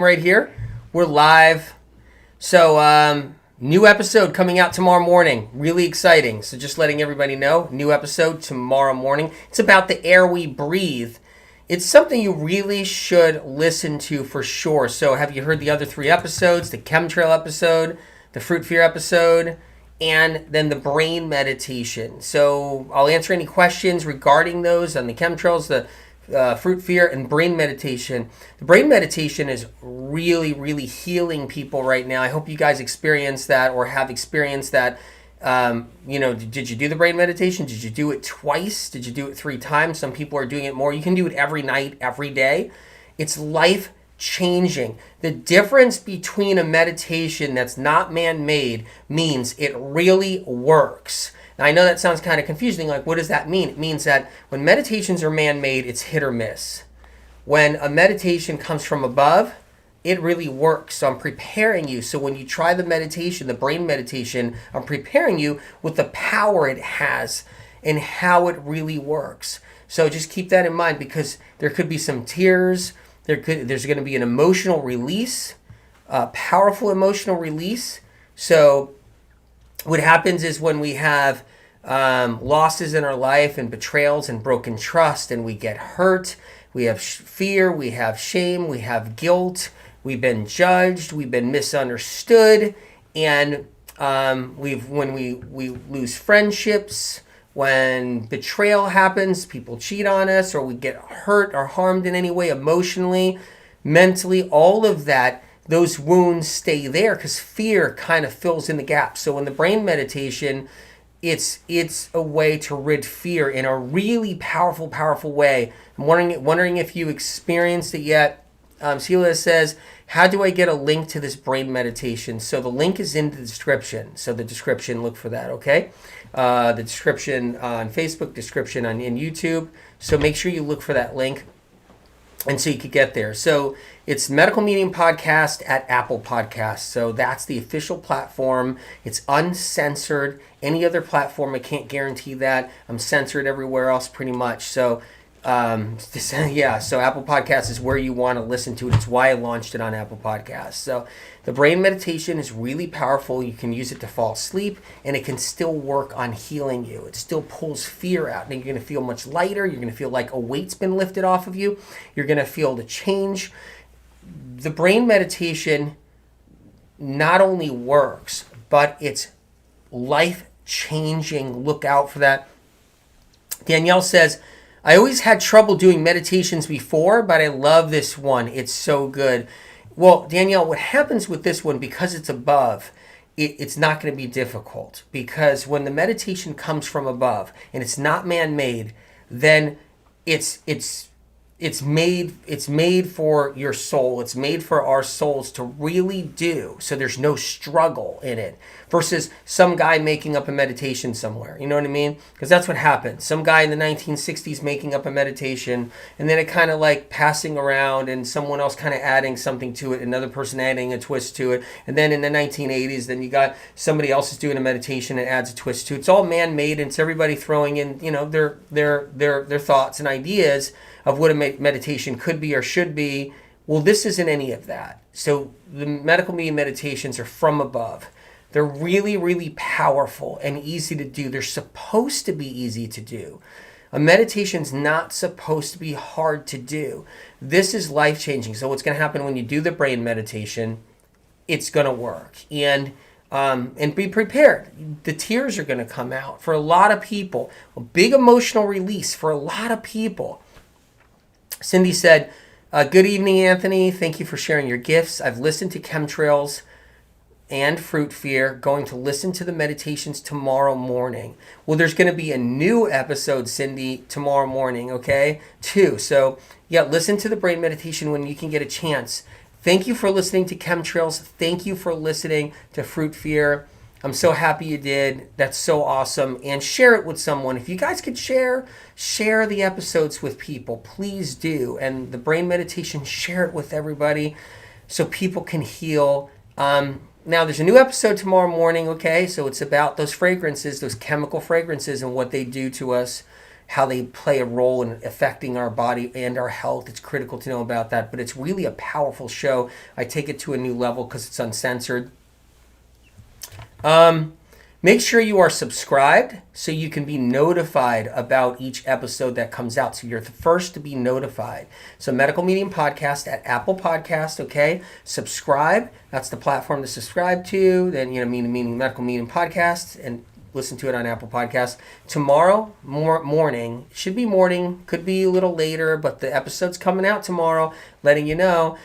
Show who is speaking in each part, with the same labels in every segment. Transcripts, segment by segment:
Speaker 1: right here. We're live. So, new episode coming out tomorrow morning. Really exciting. So, just letting everybody know, new episode tomorrow morning. It's about the air we breathe. It's something you really should listen to for sure. So, have you heard the other three episodes? The chemtrail episode, the fruit fear episode, and then the brain meditation. So, I'll answer any questions regarding those on the chemtrails, the fruit fear, and brain meditation. The brain meditation is really, really healing people right now. I hope you guys experience that or have experienced that. Did you do the brain meditation? Did you do it twice? Did you do it 3 times? Some people are doing it more. You can do it every night, every day. It's life changing. The difference between a meditation that's not man-made means it really works. Now, I know that sounds kind of confusing. Like, what does that mean? It means that when meditations are man-made, it's hit or miss. When a meditation comes from above, it really works. So I'm preparing you. So when you try the meditation, the brain meditation, I'm preparing you with the power it has and how it really works. So just keep that in mind, because there could be some tears. There's going to be an emotional release, powerful emotional release. So what happens is when we have losses in our life and betrayals and broken trust, and we get hurt, we have fear, we have shame, we have guilt, we've been judged, we've been misunderstood, and when we lose friendships, when betrayal happens, people cheat on us, or we get hurt or harmed in any way emotionally, mentally, all of that, those wounds stay there because fear kind of fills in the gaps. So in the brain meditation, it's a way to rid fear in a really powerful way. I'm wondering if you experienced it yet. Sheila says, how do I get a link to this brain meditation? So the link is in the description. So the description, look for that, okay? The description on Facebook, description in YouTube. So make sure you look for that link, and so you could get there. So it's Medical Medium Podcast at Apple Podcasts. So that's the official platform. It's uncensored. Any other platform, I can't guarantee that. I'm censored everywhere else pretty much. So so Apple Podcasts is where you want to listen to it. It's why I launched it on Apple Podcasts. So the brain meditation is really powerful. You can use it to fall asleep, and it can still work on healing you. It still pulls fear out, and you're going to feel much lighter. You're going to feel like a weight's been lifted off of you. You're going to feel the change. The brain meditation not only works, but it's life-changing. Look out for that. Danielle says, I always had trouble doing meditations before, but I love this one. It's so good. Well, Danielle, what happens with this one, because it's above, it's not going to be difficult. Because when the meditation comes from above and it's not man-made, then it's made for your soul. It's made for our souls to really do. So there's no struggle in it. Versus some guy making up a meditation somewhere. You know what I mean? Because that's what happened. Some guy in the 1960s making up a meditation, and then it kind of like passing around, and someone else kind of adding something to it, another person adding a twist to it. And then in the 1980s, then you got somebody else is doing a meditation and adds a twist to it. It's all man-made, and it's everybody throwing in, their thoughts and ideas of what a meditation could be or should be. Well, this isn't any of that. So the medical medium meditations are from above. They're really, really powerful and easy to do. They're supposed to be easy to do. A meditation's not supposed to be hard to do. This is life-changing. So what's going to happen when you do the brain meditation, it's going to work. And be prepared. The tears are going to come out for a lot of people. A big emotional release for a lot of people. Cindy said, good evening, Anthony. Thank you for sharing your gifts. I've listened to chemtrails and fruit fear. Going to listen to the meditations tomorrow morning. Well, there's going to be a new episode, Cindy, tomorrow morning, okay? 2. So, yeah, listen to the brain meditation when you can get a chance. Thank you for listening to chemtrails. Thank you for listening to fruit fear. I'm so happy you did. That's so awesome. And share it with someone. If you guys could share the episodes with people, please do. And the brain meditation, share it with everybody so people can heal. Now, there's a new episode tomorrow morning, okay? So it's about those fragrances, those chemical fragrances, and what they do to us, how they play a role in affecting our body and our health. It's critical to know about that, but it's really a powerful show. I take it to a new level because it's uncensored. Make sure you are subscribed so you can be notified about each episode that comes out. So you're the first to be notified. So Medical Medium Podcast at Apple Podcast, okay? Subscribe. That's the platform to subscribe to. Then, meaning Medical Medium Podcast, and listen to it on Apple Podcasts. Tomorrow morning, should be morning, could be a little later, but the episode's coming out tomorrow, letting you know.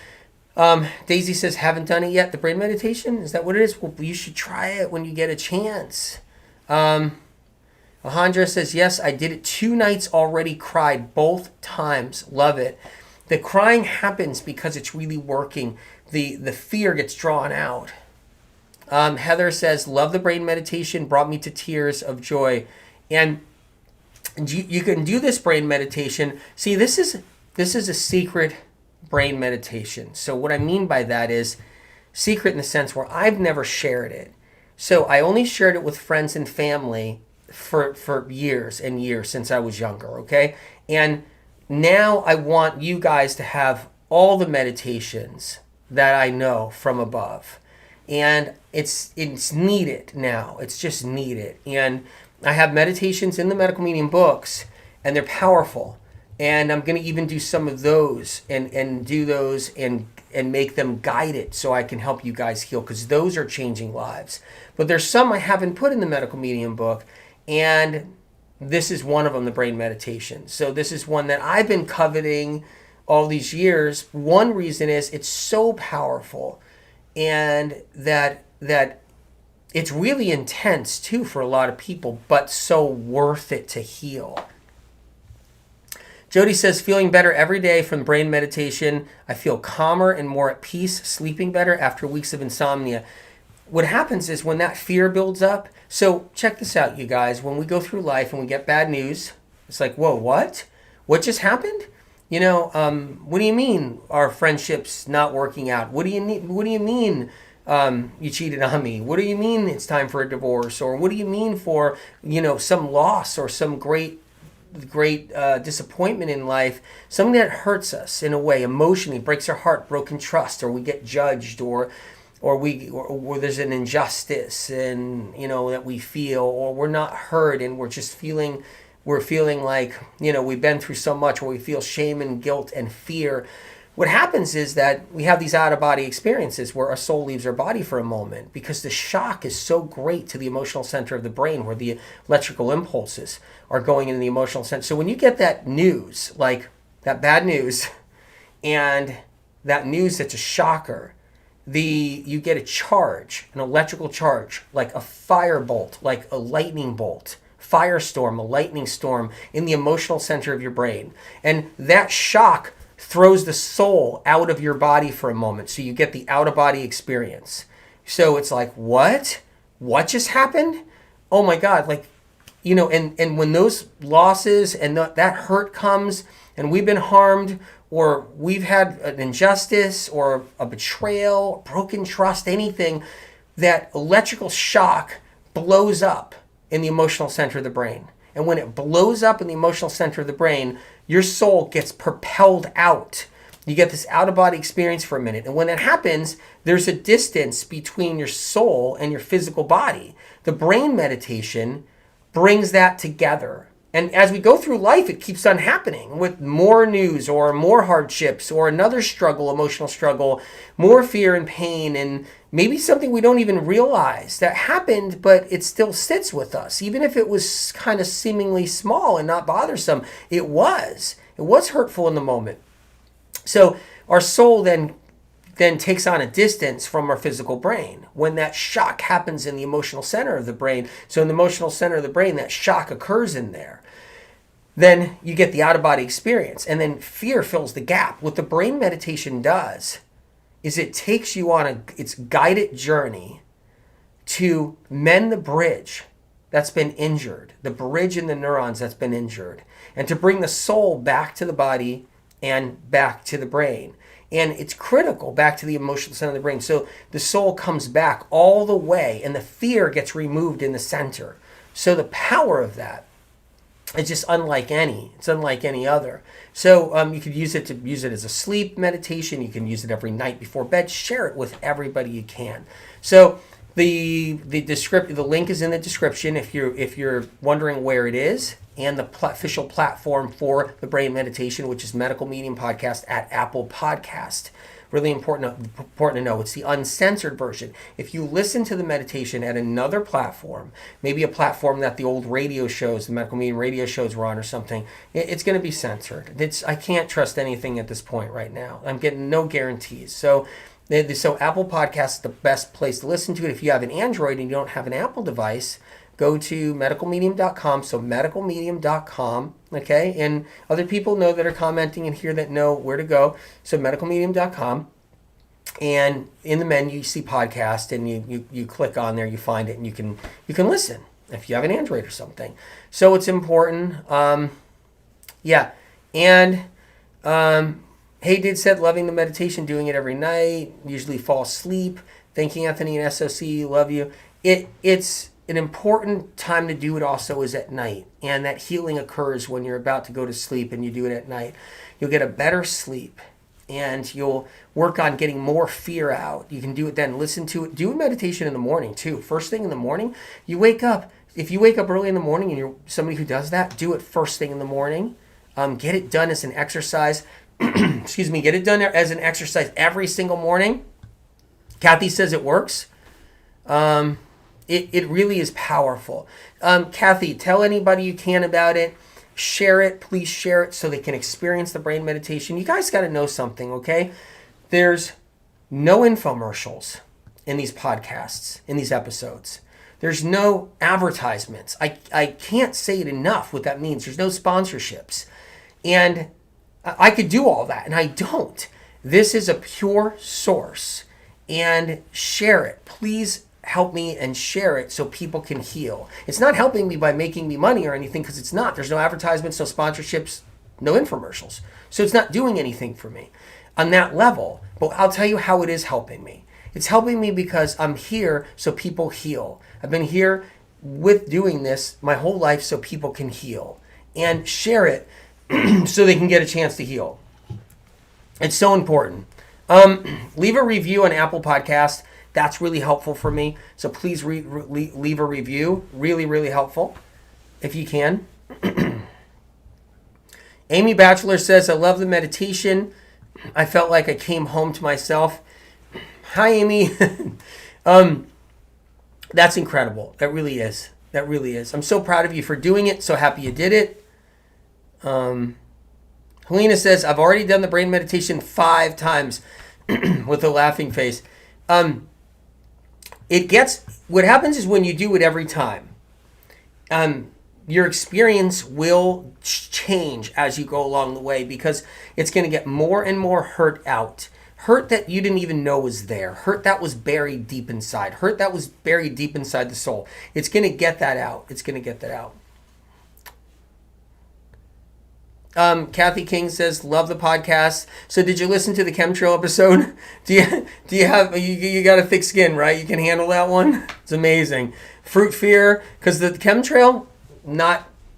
Speaker 1: Daisy says, haven't done it yet. The brain meditation, is that what it is? Well, you should try it when you get a chance. Alejandra says, yes, I did it 2 nights already, cried both times. Love it. The crying happens because it's really working. The fear gets drawn out. Heather says, love the brain meditation, brought me to tears of joy. And you can do this brain meditation. See, this is a secret brain meditation. So what I mean by that is secret in the sense where I've never shared it. So I only shared it with friends and family for years and years since I was younger, okay? And now I want you guys to have all the meditations that I know from above. And it's needed now. It's just needed. And I have meditations in the Medical Medium books, and they're powerful. And I'm going to even do some of those and do those and make them guided so I can help you guys heal, because those are changing lives. But there's some I haven't put in the Medical Medium book, and this is one of them, the brain meditation. So this is one that I've been coveting all these years. One reason is it's so powerful, and that it's really intense too for a lot of people, but so worth it to heal. Jody says, feeling better every day from brain meditation. I feel calmer and more at peace, sleeping better after weeks of insomnia. What happens is when that fear builds up, so check this out, you guys. When we go through life and we get bad news, it's like, whoa, what? What just happened? What do you mean our friendship's not working out? What do you mean you cheated on me? What do you mean it's time for a divorce? Or what do you mean for, some loss or some great disappointment in life, something that hurts us in a way emotionally, breaks our heart, broken trust, or we get judged, or there's an injustice and that we feel, or we're not heard and we're feeling like we've been through so much, where we feel shame and guilt and fear. What happens is that we have these out-of-body experiences where our soul leaves our body for a moment, because the shock is so great to the emotional center of the brain, where the electrical impulses are going into the emotional center. So when you get that news, like that bad news, and that news that's a shocker, you get a charge, an electrical charge, like a firebolt, like a lightning bolt, firestorm, a lightning storm in the emotional center of your brain. And that shock throws the soul out of your body for a moment. So you get the out-of-body experience. So it's like, what? What just happened? Oh my God. And when those losses and that hurt comes, and we've been harmed, or we've had an injustice or a betrayal, broken trust, anything, that electrical shock blows up in the emotional center of the brain. And when it blows up in the emotional center of the brain, your soul gets propelled out. You get this out-of-body experience for a minute. And when that happens, there's a distance between your soul and your physical body. The brain meditation brings that together. And as we go through life, it keeps on happening with more news or more hardships or another struggle, emotional struggle, more fear and pain, and maybe something we don't even realize that happened, but it still sits with us. Even if it was kind of seemingly small and not bothersome, it was hurtful in the moment. So our soul then takes on a distance from our physical brain when that shock happens in the emotional center of the brain. So in the emotional center of the brain, that shock occurs in there. Then you get the out-of-body experience, and then fear fills the gap. What the brain meditation does is it takes you on its guided journey to mend the bridge that's been injured, the bridge in the neurons that's been injured, and to bring the soul back to the body and back to the brain. And it's critical back to the emotional center of the brain. So the soul comes back all the way, and the fear gets removed in the center. So the power of that It's just unlike any. It's unlike any other. So you could use it as a sleep meditation. You can use it every night before bed. Share it with everybody you can. So the link is in the description if you're wondering where it is, and the official platform for the brain meditation, which is Medical Medium Podcast at Apple Podcast. Really important to know. It's the uncensored version. If you listen to the meditation at another platform, maybe a platform that the old radio shows, the Medical Medium radio shows were on or something, it's going to be censored. I can't trust anything at this point right now. I'm getting no guarantees. So Apple Podcast is the best place to listen to it. If you have an Android and you don't have an Apple device, go to medicalmedium.com. So medicalmedium.com, okay? And other people know that are commenting and here that know where to go. So medicalmedium.com. And in the menu, you see podcast, and you click on there, you find it, and you can listen if you have an Android or something. So it's important. Yeah. And Hey Did said, loving the meditation, doing it every night, usually fall asleep. Thank you, Anthony and SOC, love you. It's an important time to do it also is at night, and that healing occurs when you're about to go to sleep and you do it at night. You'll get a better sleep, and you'll work on getting more fear out. You can do it then. Listen to it. Do a meditation in the morning too. First thing in the morning, you wake up. If you wake up early in the morning and you're somebody who does that, do it first thing in the morning. Get it done as an exercise. Excuse me. Get it done as an exercise every single morning. Kathy says it works. It really is powerful. Kathy, tell anybody you can about it. Share it. Please share it so they can experience the brain meditation. You guys got to know something, okay? There's no infomercials in these podcasts, in these episodes. There's no advertisements. I can't say it enough what that means. There's no sponsorships. And I could do all that, and I don't. This is a pure source. And share it. Please help me and share it so people can heal. It's not helping me by making me money or anything, because it's not. There's no advertisements, no sponsorships, no infomercials. So it's not doing anything for me on that level. But I'll tell you how it is helping me. It's helping me because I'm here so people heal. I've been here with doing this my whole life so people can heal. And share it so they can get a chance to heal. It's so important. Leave a review on Apple Podcast. That's really helpful for me. So please leave a review. Really, really helpful if you can. Amy Batchelor says, I love the meditation. I felt like I came home to myself. Hi, Amy. That's incredible. That really is. That really is. I'm so proud of you for doing it. So happy you did it. Helena says, I've already done the brain meditation 5 times with a laughing face. What happens is when you do it every time, your experience will change as you go along the way, because it's going to get more and more hurt out. Hurt that you didn't even know was there. Hurt that was buried deep inside. Hurt that was buried deep inside the soul. It's going to get that out. It's going to get that out. Kathy King says, love the podcast. So did you listen to the chemtrail episode? Do you have, you got a thick skin, right? You can handle that one? It's amazing. Fruit fear, because the chemtrail,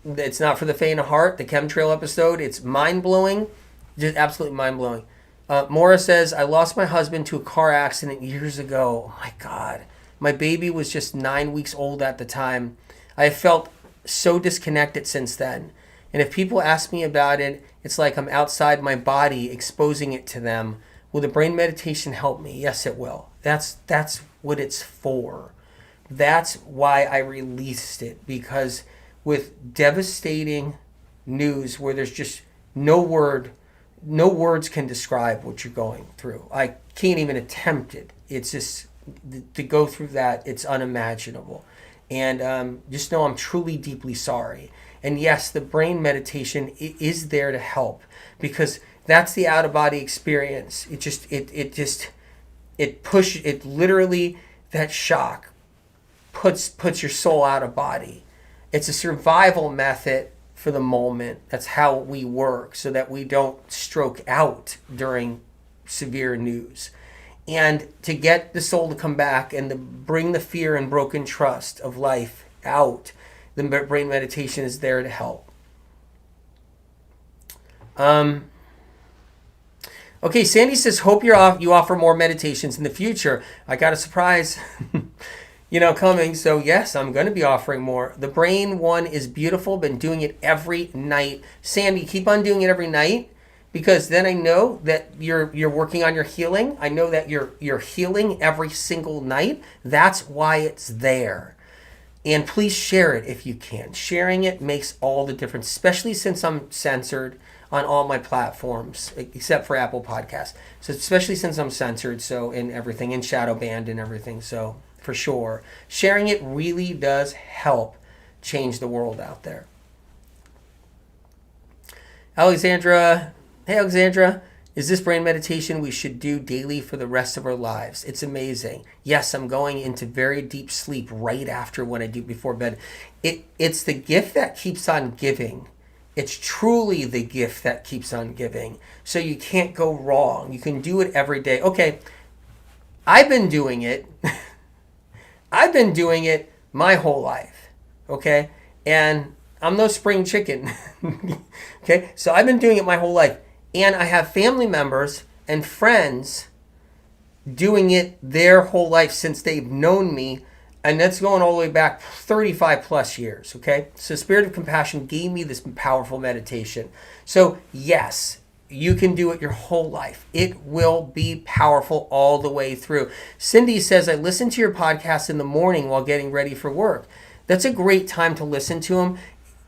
Speaker 1: it's not for the faint of heart. The chemtrail episode, it's mind-blowing. Just absolutely mind-blowing. Maura says, I lost my husband to a car accident years ago. Oh my God. My baby was just 9 weeks old at the time. I have felt so disconnected since then. And if people ask me about it, it's like I'm outside my body exposing it to them. Will the brain meditation help me? Yes, it will. That's what it's for. That's why I released it, because with devastating news where there's just no words can describe what you're going through. I can't even attempt it. It's just, to go through that, it's unimaginable. And just know I'm truly, deeply sorry. And yes, the brain meditation is there to help, because that's the out-of-body experience. It literally, that shock puts your soul out of body. It's a survival method for the moment. That's how we work, so that we don't stroke out during severe news. And to get the soul to come back and to bring the fear and broken trust of life out, the brain meditation is there to help. Okay, Sandy says, hope you offer more meditations in the future. I got a surprise, coming. So yes, I'm going to be offering more. The brain one is beautiful. Been doing it every night. Sandy, keep on doing it every night, because then I know that you're working on your healing. I know that you're healing every single night. That's why it's there. And please share it if you can. Sharing it makes all the difference, especially since I'm censored on all my platforms except for Apple Podcasts. So especially since I'm censored, so in everything, in shadow banned and everything. So for sure, sharing it really does help change the world out there. Alexandra, hey Alexandra, is this brain meditation we should do daily for the rest of our lives? It's amazing. Yes, I'm going into very deep sleep right after when I do before bed. It's the gift that keeps on giving. It's truly the gift that keeps on giving. So you can't go wrong. You can do it every day. Okay, I've been doing it. I've been doing it my whole life. Okay? And I'm no spring chicken. Okay? So I've been doing it my whole life. And I have family members and friends doing it their whole life since they've known me. And that's going all the way back 35 plus years, okay? So Spirit of Compassion gave me this powerful meditation. So yes, you can do it your whole life. It will be powerful all the way through. Cindy says, I listen to your podcast in the morning while getting ready for work. That's a great time to listen to them.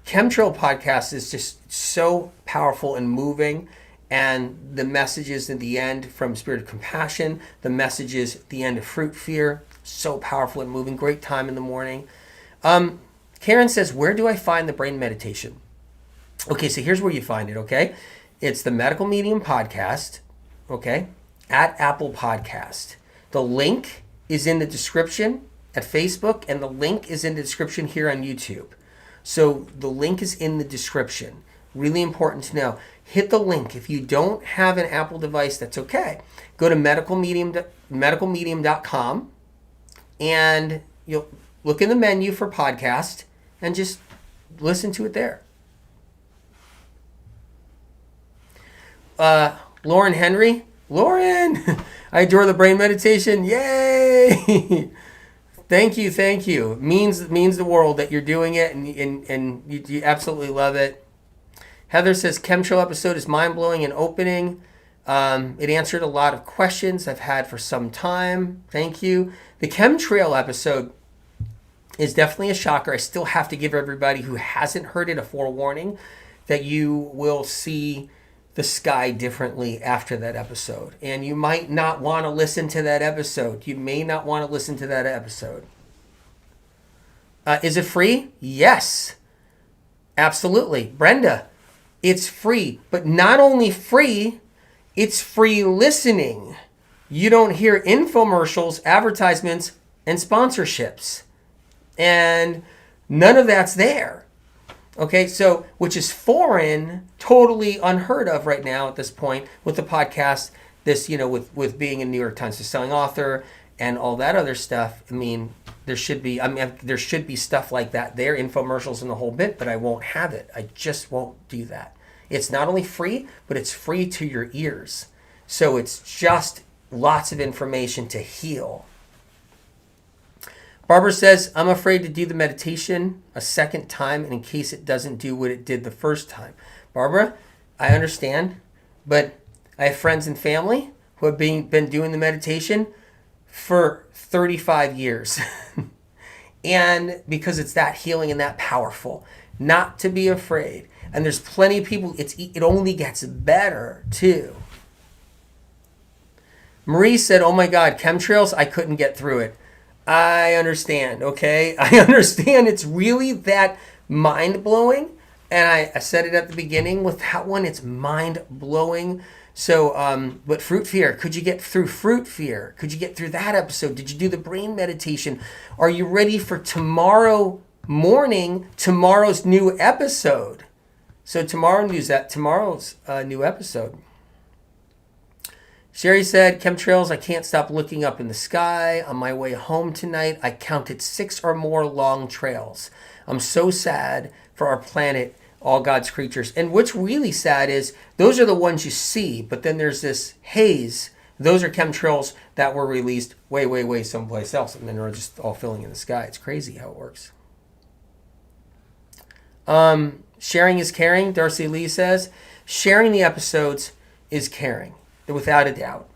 Speaker 1: Chemtrail podcast is just so powerful and moving. And the messages at the end from Spirit of Compassion, the messages at the end of Fruit Fear, so powerful and moving. Great time in the morning. Karen says, where do I find the brain meditation? Okay, so here's where you find it, okay? It's the Medical Medium Podcast, okay, at Apple Podcast. The link is in the description at Facebook, and the link is in the description here on YouTube. So the link is in the description. Really important to know. Hit the link. If you don't have an Apple device, that's okay. Go to medicalmedium.com and you'll look in the menu for podcast and just listen to it there. Lauren Henry. Lauren, I adore the brain meditation. Yay! Thank you. It means the world that you're doing it, and you absolutely love it. Heather says, Chemtrail episode is mind-blowing and opening. It answered a lot of questions I've had for some time. Thank you. The Chemtrail episode is definitely a shocker. I still have to give everybody who hasn't heard it a forewarning that you will see the sky differently after that episode. And you might not want to listen to that episode. You may not want to listen to that episode. Is it free? Yes. Absolutely. Brenda, it's free. But not only free, it's free listening. You don't hear infomercials, advertisements, and sponsorships. And none of that's there. Okay, so, which is foreign, totally unheard of right now at this point with the podcast, this, with being a New York Times bestselling author and all that other stuff. I mean, there should be stuff like that there, infomercials and the whole bit, but I won't have it. I just won't do that. It's not only free, but it's free to your ears. So it's just lots of information to heal. Barbara says, I'm afraid to do the meditation a second time in case it doesn't do what it did the first time. Barbara, I understand, but I have friends and family who have been doing the meditation for 35 years. And because it's that healing and that powerful, not to be afraid. And there's plenty of people, it only gets better too. Marie said, oh my God, chemtrails, I couldn't get through it. I understand, okay? I understand it's really that mind-blowing. And I said it at the beginning with that one, it's mind-blowing. So, but Fruit Fear, could you get through Fruit Fear? Could you get through that episode? Did you do the brain meditation? Are you ready for tomorrow morning, tomorrow's new episode? So tomorrow's new episode. Sherry said, chemtrails, I can't stop looking up in the sky. On my way home tonight, I counted 6 or more long trails. I'm so sad for our planet. all God's creatures. And what's really sad is those are the ones you see, but then there's this haze. Those are chemtrails that were released way, way, way someplace else, and then they're just all filling in the sky. It's crazy how it works. Sharing is caring, Darcy Lee says. Sharing the episodes is caring, without a doubt.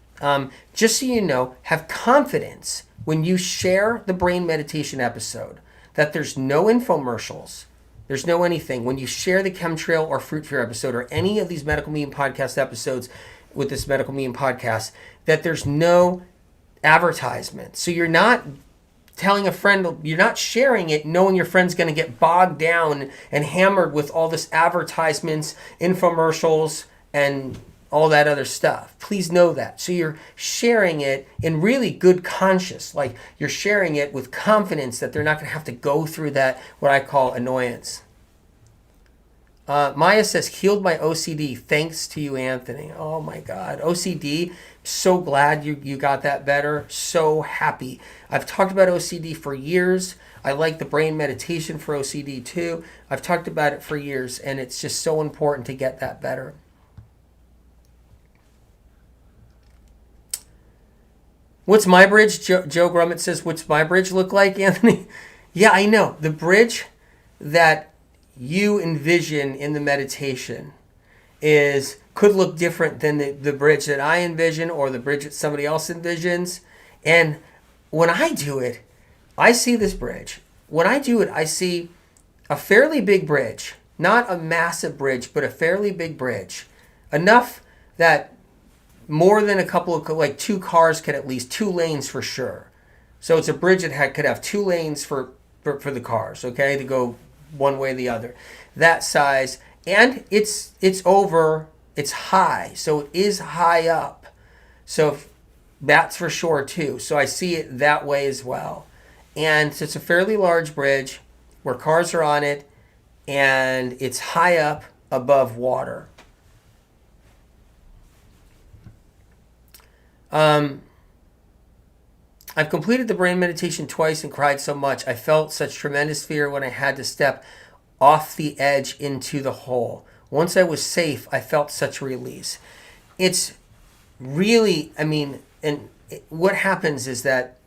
Speaker 1: Just so you know, have confidence when you share the brain meditation episode that there's no infomercials, there's no anything. When you share the chemtrail or fruit fear episode or any of these Medical Meme Podcast episodes with this Medical Meme Podcast, that there's no advertisement. So you're not telling a friend, you're not sharing it knowing your friend's going to get bogged down and hammered with all this advertisements, infomercials, and all that other stuff. Please know that. So you're sharing it in really good conscience. Like you're sharing it with confidence that they're not going to have to go through that, what I call annoyance. Maya says, healed my OCD. Thanks to you, Anthony. Oh my God. OCD. So glad you got that better. So happy. I've talked about OCD for years. I like the brain meditation for OCD too. I've talked about it for years, and it's just so important to get that better. What's my bridge? Joe Grummett says, what's my bridge look like, Anthony? Yeah, I know. The bridge that you envision in the meditation could look different than the bridge that I envision or the bridge that somebody else envisions. And when I do it, I see this bridge. When I do it, I see a fairly big bridge, not a massive bridge, but a fairly big bridge. Enough that more than a couple of, like 2 cars could at least 2 lanes for sure. So it's a bridge that could have 2 lanes for the cars, okay, to go one way or the other. That size, and it's high, so it is high up. So that's for sure too. So I see it that way as well. And so it's a fairly large bridge where cars are on it, and it's high up above water. I've completed the brain meditation twice and cried so much. I felt such tremendous fear when I had to step off the edge into the hole. Once I was safe, I felt such release. It's really, what happens is that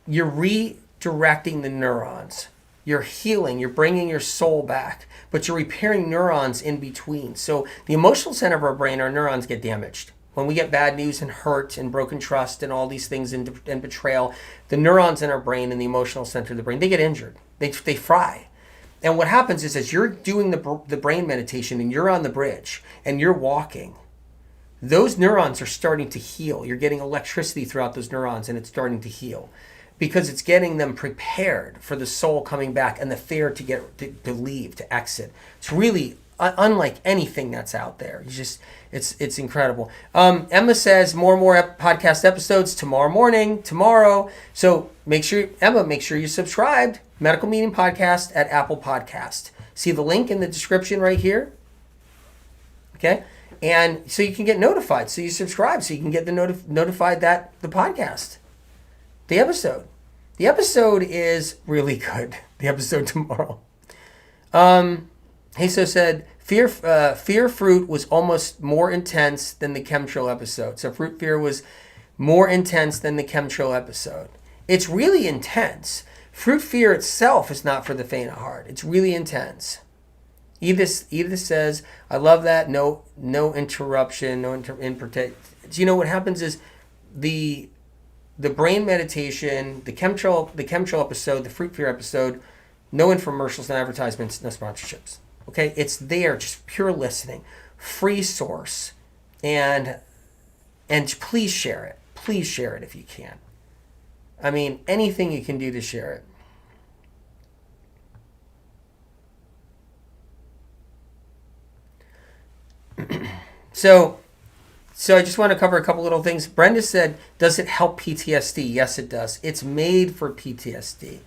Speaker 1: you're redirecting the neurons. You're healing, you're bringing your soul back, but you're repairing neurons in between. So the emotional center of our brain, our neurons get damaged. When we get bad news and hurt and broken trust and all these things and betrayal, the neurons in our brain and the emotional center of the brain, they get injured. They fry. And what happens is as you're doing the brain meditation and you're on the bridge and you're walking, those neurons are starting to heal. You're getting electricity throughout those neurons and it's starting to heal because it's getting them prepared for the soul coming back and the fear to leave, to exit. It's really unlike anything that's out there. It's incredible. Emma says more and more podcast episodes tomorrow. So make sure you're subscribed. Medical Meeting Podcast at Apple Podcast. See the link in the description right here. Okay, and so you can get notified. So you subscribe, so you can get notified that the podcast, the episode is really good. The episode tomorrow. Haso said, fear fruit was almost more intense than the chemtrail episode. So fruit fear was more intense than the chemtrail episode. It's really intense. Fruit fear itself is not for the faint of heart. It's really intense. Edith says, I love that. No interruption, so you know what happens is the brain meditation, the chemtrail episode, the fruit fear episode, no infomercials, no advertisements, no sponsorships. Okay, it's there, just pure listening, free source, and please share it. Please share it if you can. Anything you can do to share it. So I just want to cover a couple little things. Brenda said, does it help PTSD? Yes, it does. It's made for PTSD.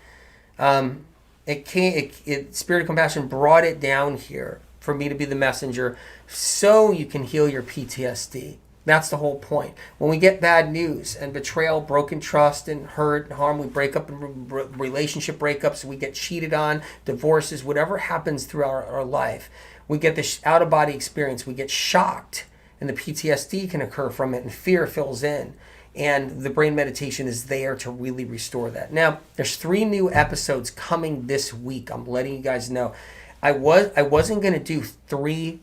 Speaker 1: Spirit of Compassion brought it down here for me to be the messenger so you can heal your PTSD. That's the whole point. When we get bad news and betrayal, broken trust, and hurt and harm, we break up in relationship breakups, we get cheated on, divorces, whatever happens through our life, we get this out-of-body experience, we get shocked, and the PTSD can occur from it, and fear fills in. And the brain meditation is there to really restore that. Now, there's 3 new episodes coming this week. I'm letting you guys know. I wasn't going to do 3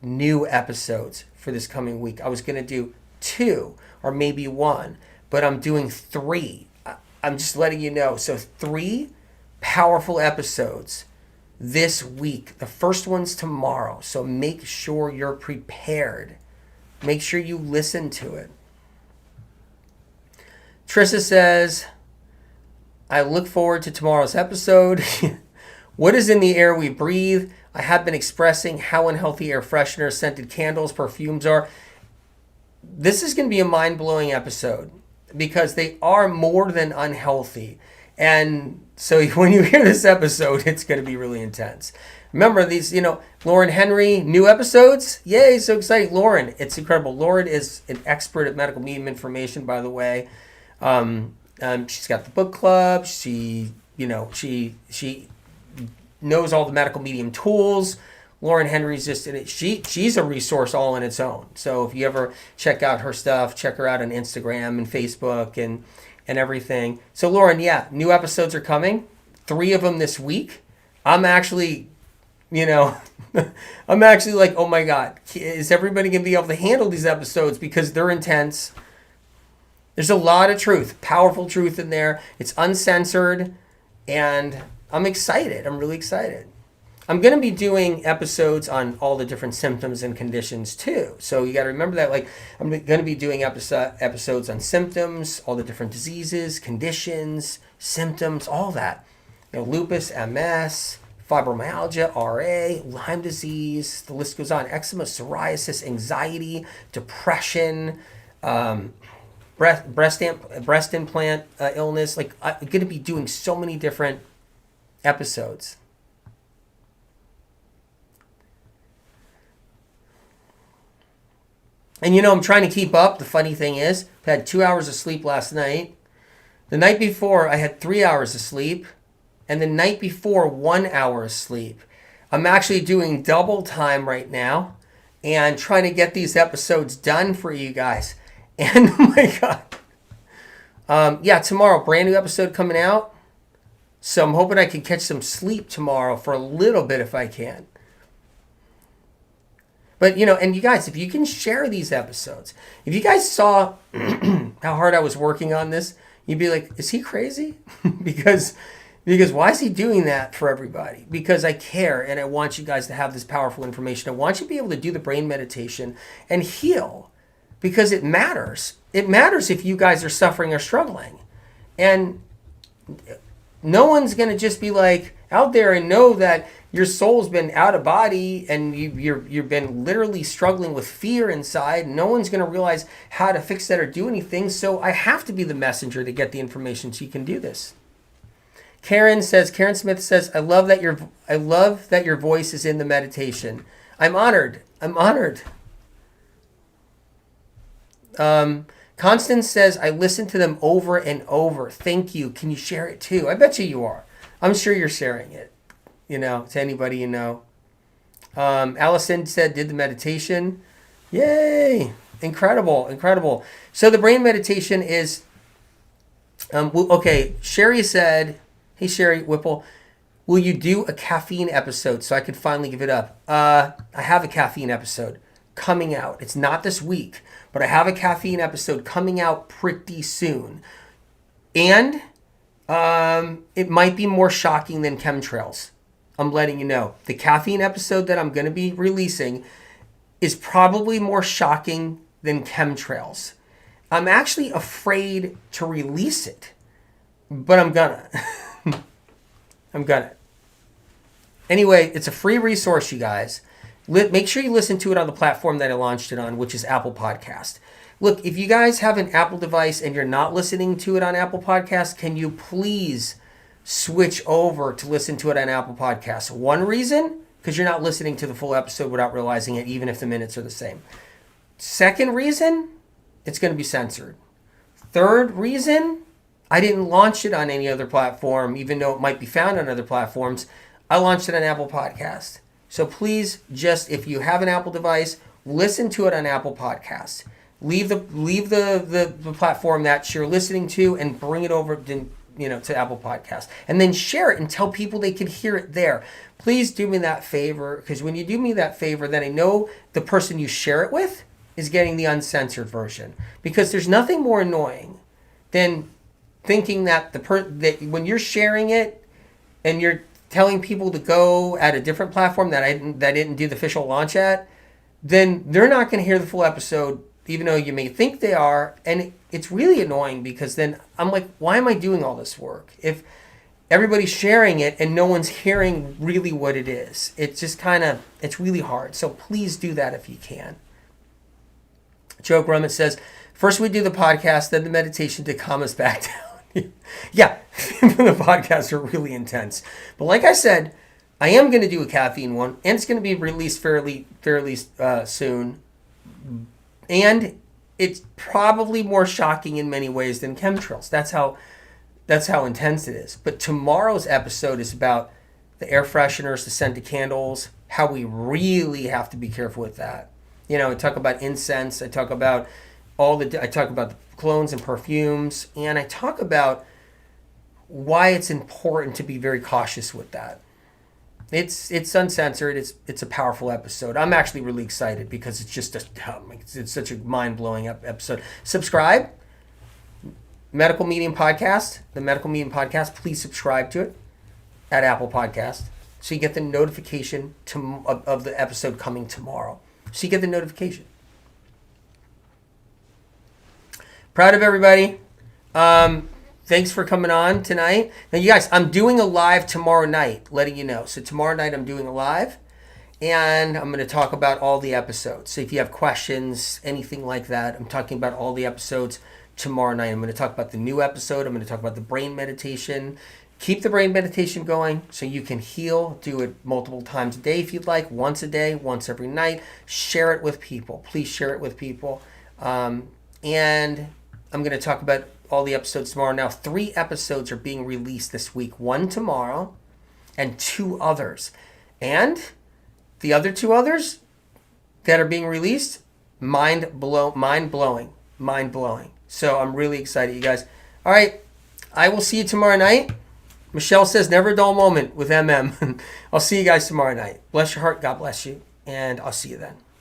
Speaker 1: new episodes for this coming week. I was going to do 2 or maybe 1, but I'm doing 3. I'm just letting you know. So 3 powerful episodes this week. The first one's tomorrow. So make sure you're prepared. Make sure you listen to it. Trissa says, I look forward to tomorrow's episode. What is in the air we breathe? I have been expressing how unhealthy air fresheners, scented candles, perfumes are. This is going to be a mind-blowing episode because they are more than unhealthy. And so when you hear this episode, it's going to be really intense. Remember these, Lauren Henry, new episodes. Yay, so exciting. Lauren, it's incredible. Lauren is an expert at medical medium information, by the way. She's got the book club. She knows all the medical medium tools. Lauren Henry's just in it. She's a resource all in its own. So if you ever check out her stuff, check her out on Instagram and Facebook and everything. So Lauren, yeah, new episodes are coming. 3 of them this week. I'm actually like, oh my God, is everybody going to be able to handle these episodes because they're intense? There's a lot of truth, powerful truth in there. It's uncensored, and I'm excited. I'm really excited. I'm going to be doing episodes on all the different symptoms and conditions too. So you got to remember that. Like, I'm going to be doing episodes on symptoms, all the different diseases, conditions, symptoms, all that. Lupus, MS, fibromyalgia, RA, Lyme disease, the list goes on. Eczema, psoriasis, anxiety, depression, breast implant illness. Like, I'm going to be doing so many different episodes. And I'm trying to keep up. The funny thing is, I had 2 hours of sleep last night. The night before, I had 3 hours of sleep. And the night before, 1 hour of sleep. I'm actually doing double time right now and trying to get these episodes done for you guys. And oh my God. Tomorrow, brand new episode coming out. So I'm hoping I can catch some sleep tomorrow for a little bit if I can. But, and you guys, if you can share these episodes, if you guys saw how hard I was working on this, you'd be like, is he crazy? because why is he doing that for everybody? Because I care and I want you guys to have this powerful information. I want you to be able to do the brain meditation and heal because it matters. It matters if you guys are suffering or struggling. And no one's going to just be like out there and know that your soul's been out of body and you've been literally struggling with fear inside. No one's going to realize how to fix that or do anything. So I have to be the messenger to get the information so you can do this. Karen Smith says, I love that your voice is in the meditation. I'm honored. Constance says, I listen to them over and over. Thank you. Can you share it too? I bet you are. I'm sure you're sharing it, to anybody you know. Allison said, did the meditation. Yay. Incredible. So the brain meditation is, okay, Sherry said, hey, Sherry Whipple, will you do a caffeine episode so I could finally give it up? I have a caffeine episode coming out. It's not this week, but I have a caffeine episode coming out pretty soon. And it might be more shocking than chemtrails. I'm letting you know. The caffeine episode that I'm going to be releasing is probably more shocking than chemtrails. I'm actually afraid to release it, but I'm gonna. I'm gonna. Anyway, it's a free resource, you guys. Make sure you listen to it on the platform that I launched it on, which is Apple Podcast. Look, if you guys have an Apple device and you're not listening to it on Apple Podcasts, can you please switch over to listen to it on Apple Podcasts? One reason, because you're not listening to the full episode without realizing it, even if the minutes are the same. Second reason, it's going to be censored. Third reason, I didn't launch it on any other platform, even though it might be found on other platforms. I launched it on Apple Podcast. So please, just if you have an Apple device, listen to it on Apple Podcasts. Leave the platform that you're listening to and bring it over to Apple Podcasts. And then share it and tell people they can hear it there. Please do me that favor, because when you do me that favor, then I know the person you share it with is getting the uncensored version. Because there's nothing more annoying than thinking that that when you're sharing it and you're telling people to go at a different platform that I didn't do the official launch at, then they're not going to hear the full episode, even though you may think they are. And it's really annoying, because then I'm like, why am I doing all this work if everybody's sharing it and no one's hearing really what it is? It's just it's really hard. So please do that if you can. Joe Grummett says, first we do the podcast, then the meditation to calm us back down. Yeah, the podcasts are really intense. But like I said, I am going to do a caffeine one, and it's going to be released fairly soon. And it's probably more shocking in many ways than chemtrails. That's how intense it is. But tomorrow's episode is about the air fresheners, the scented candles, how we really have to be careful with that. I talk about incense. I talk about the clones and perfumes, and I talk about why it's important to be very cautious with that. It's uncensored. It's a powerful episode. I'm actually really excited because it's such a mind-blowing episode. Subscribe, Medical Medium Podcast, the Medical Medium Podcast. Please subscribe to it at Apple Podcast so you get the notification of the episode coming tomorrow. So you get the notification. Proud of everybody. Thanks for coming on tonight. Now, you guys, I'm doing a live tomorrow night, letting you know. So tomorrow night I'm doing a live, and I'm going to talk about all the episodes. So if you have questions, anything like that, I'm talking about all the episodes tomorrow night. I'm going to talk about the new episode. I'm going to talk about the brain meditation. Keep the brain meditation going so you can heal. Do it multiple times a day if you'd like, once a day, once every night. Share it with people. Please share it with people. And I'm going to talk about all the episodes tomorrow. Now, 3 episodes are being released this week. 1 tomorrow and 2 others. And the other 2 others that are being released, mind-blowing. So I'm really excited, you guys. All right, I will see you tomorrow night. Michelle says, never a dull moment with MM. I'll see you guys tomorrow night. Bless your heart. God bless you. And I'll see you then.